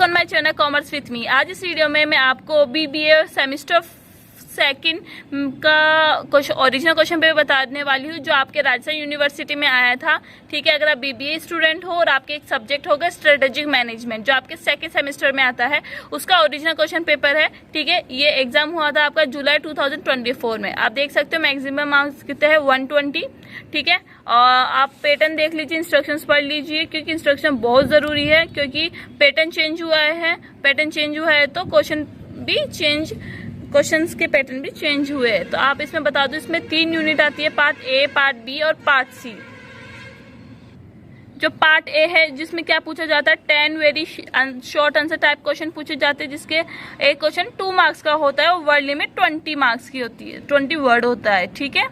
On my channel commerce with me. आज इस video में मैं आपको बीबीए सेमेस्टर सेकंड का कुछ ओरिजिनल क्वेश्चन पेपर बताने वाली हूँ जो आपके राजस्थान यूनिवर्सिटी में आया था। ठीक है, अगर आप बीबीए स्टूडेंट हो और आपके एक सब्जेक्ट होगा स्ट्रेटेजिक मैनेजमेंट जो आपके सेकंड सेमेस्टर में आता है, उसका ओरिजिनल क्वेश्चन पेपर है। ठीक है, ये एग्जाम हुआ था आपका जुलाई 2024 में। आप देख सकते हो मैक्सिमम मार्क्स कितने हैं, 120। ठीक है, और आप पैटर्न देख लीजिए, इंस्ट्रक्शंस पढ़ लीजिए क्योंकि इंस्ट्रक्शन बहुत जरूरी है, क्योंकि पैटर्न चेंज हुआ है। पैटर्न चेंज हुआ है तो क्वेश्चंस के पैटर्न भी चेंज हुए हैं। तो आप इसमें बता दो, इसमें 3 यूनिट आती है, पार्ट ए, पार्ट बी और पार्ट सी। जो पार्ट ए है जिसमें क्या पूछा जाता है, 10 very short answer type question पूछे जाते हैं, जिसके एक क्वेश्चन 2 मार्क्स का होता है और वर्ड लिमिट 20 मार्क्स की होती है, 20 वर्ड होता है। ठीक है,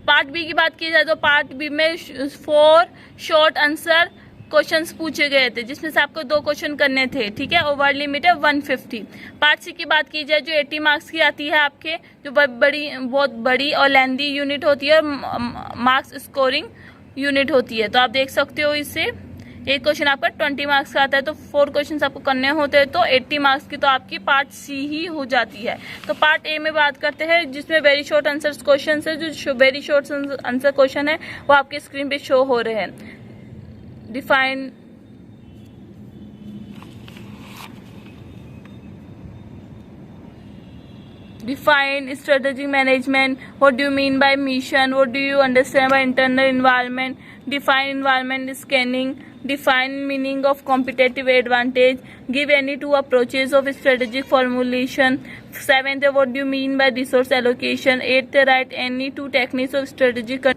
पार्ट बी की बात की जाए तो पार्ट बी में 4 शॉर्ट आंसर क्वेश्चंस पूछे गए थे, जिसमें से आपको 2 क्वेश्चन करने थे। ठीक है, और वर्ड लिमिट है 150। पार्ट सी की बात की जाए जो 80 मार्क्स की आती है आपके, जो बहुत बड़ी और लेंदी यूनिट होती है और मार्क्स स्कोरिंग यूनिट होती है। तो आप देख सकते हो, इससे एक क्वेश्चन आपका 20 मार्क्स का आता है, तो 4 क्वेश्चन आपको करने होते हैं, तो 80 मार्क्स की तो आपकी पार्ट सी ही हो जाती है। तो पार्ट ए में बात करते हैं जिसमें वेरी शॉर्ट आंसर क्वेश्चन है। जो वेरी शॉर्ट आंसर क्वेश्चन है वो आपके स्क्रीन पे शो हो रहे हैं। Define strategic management. What do you mean by mission? What do you understand by internal environment? Define environment scanning. Define meaning of competitive advantage. Give any 2 approaches of strategic formulation. 7th, what do you mean by resource allocation? 8th, write any 2 techniques of strategic.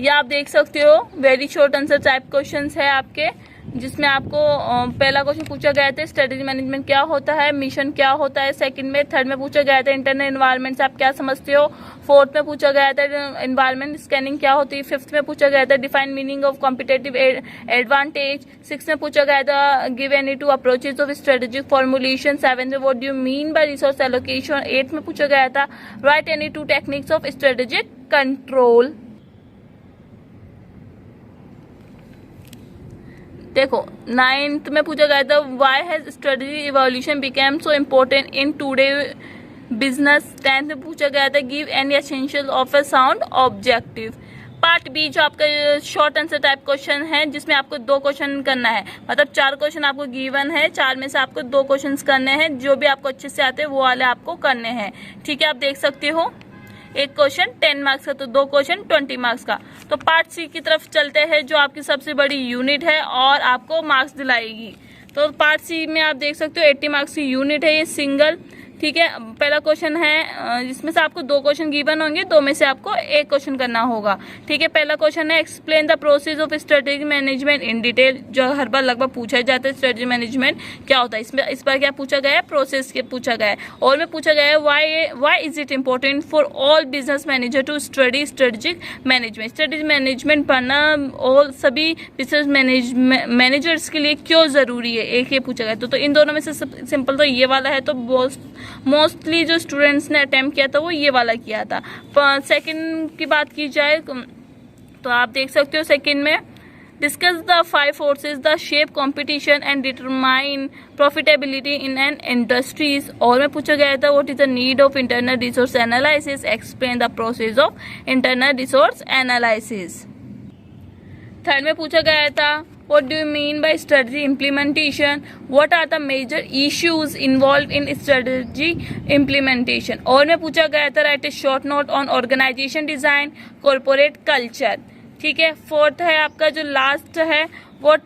ये आप देख सकते हो very short answer type questions है आपके, जिसमें आपको पहला क्वेश्चन पूछा गया था स्ट्रेटेजी मैनेजमेंट क्या होता है, मिशन क्या होता है, सेकंड में, थर्ड में पूछा गया था इंटरनल एनवायरनमेंट से आप क्या समझते हो, फोर्थ में पूछा गया था एनवायरनमेंट स्कैनिंग क्या होती है, फिफ्थ में पूछा गया था define meaning of competitive advantage, six में पूछा गया था give any 2 approaches of strategic formulation, seventh में what do you mean by resource allocation, eighth में पूछा गया था write any 2 techniques of strategic control. देखो 9th में पूछा गया था why has strategy evolution became so important in today business. 10th में पूछा गया था give any essential of a sound objective. Part B जो आपका शॉर्ट आंसर टाइप क्वेश्चन है, जिसमें आपको 2 क्वेश्चन करना है, मतलब 4 क्वेश्चन आपको गिवन है, 4 में से आपको 2 क्वेश्चन करने हैं, जो भी आपको अच्छे से आते हैं वो वाले आपको करने हैं। ठीक है, आप देख सकते हो एक क्वेश्चन 10 मार्क्स का, तो 2 क्वेश्चन 20 मार्क्स का। तो पार्ट सी की तरफ चलते हैं जो आपकी सबसे बड़ी यूनिट है और आपको मार्क्स दिलाएगी। तो पार्ट सी में आप देख सकते हो 80 मार्क्स की यूनिट है ये सिंगल। ठीक है, पहला क्वेश्चन है जिसमें से आपको 2 क्वेश्चन गिवन होंगे, 2 में से आपको 1 क्वेश्चन करना होगा। ठीक है, पहला क्वेश्चन है explain the process of strategic management in detail, जो हर बार लगभग पूछा जाता है स्ट्रेटेजिक मैनेजमेंट क्या होता है। इसमें इस बार क्या पूछा गया है, प्रोसेस के पूछा गया है। और में पूछा गया है why is it important for all business manager to study strategic management. Strategic management पढ़ना और सभी बिजनेस मैनेजर्स के लिए क्यों जरूरी है, एक ये पूछा गया। तो इन दोनों में से सिंपल तो ये वाला है, तो मोस्टली जो स्टूडेंट्स ने अटेम्प्ट किया था वो ये वाला किया था। सेकंड की बात की जाए तो आप देख सकते हो सेकंड में discuss the 5 forces the shape competition and determine profitability in an industries. और में पूछा गया था what is the need of internal resource analysis, explain the process of internal resource analysis. Third में पूछा गया था what do you mean by strategy implementation, what are the major issues involved in strategy implementation। और में पूछा गया था write a short note on organisation design corporate culture. ठीक है, फोर्थ है आपका जो लास्ट है what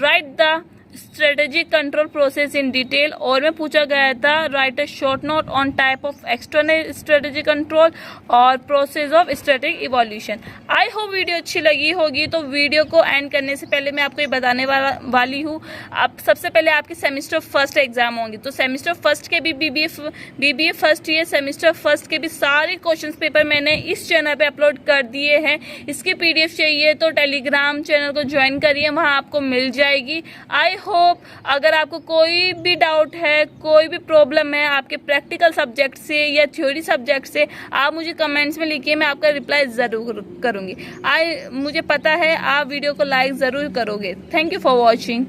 write the strategic control process in detail. और में पूछा गया था write a short note on type of external strategic control और process of strategic evolution. I hope video अच्छी लगी होगी। तो वीडियो को एंड करने से पहले मैं आपको ये बताने वाली हूँ, आप सबसे पहले आपके सेमेस्टर फर्स्ट एग्जाम होंगे, तो सेमेस्टर फर्स्ट के भी BBA first year semester first के भी सारे क्वेश्चन पेपर मैंने इस चैनल पे अपलोड कर दिए हैं। इसकी PDF चाहिए तो टेलीग्राम चैनल को ज्वाइन करिए, वहाँ आपको मिल जाएगी। आई होप अगर आपको कोई भी डाउट है, कोई भी प्रॉब्लम है आपके प्रैक्टिकल सब्जेक्ट से या थ्योरी सब्जेक्ट से, आप मुझे कमेंट्स में लिखिए, मैं आपका रिप्लाई ज़रूर करूँगी। मुझे पता है आप वीडियो को लाइक ज़रूर करोगे। Thank you for watching.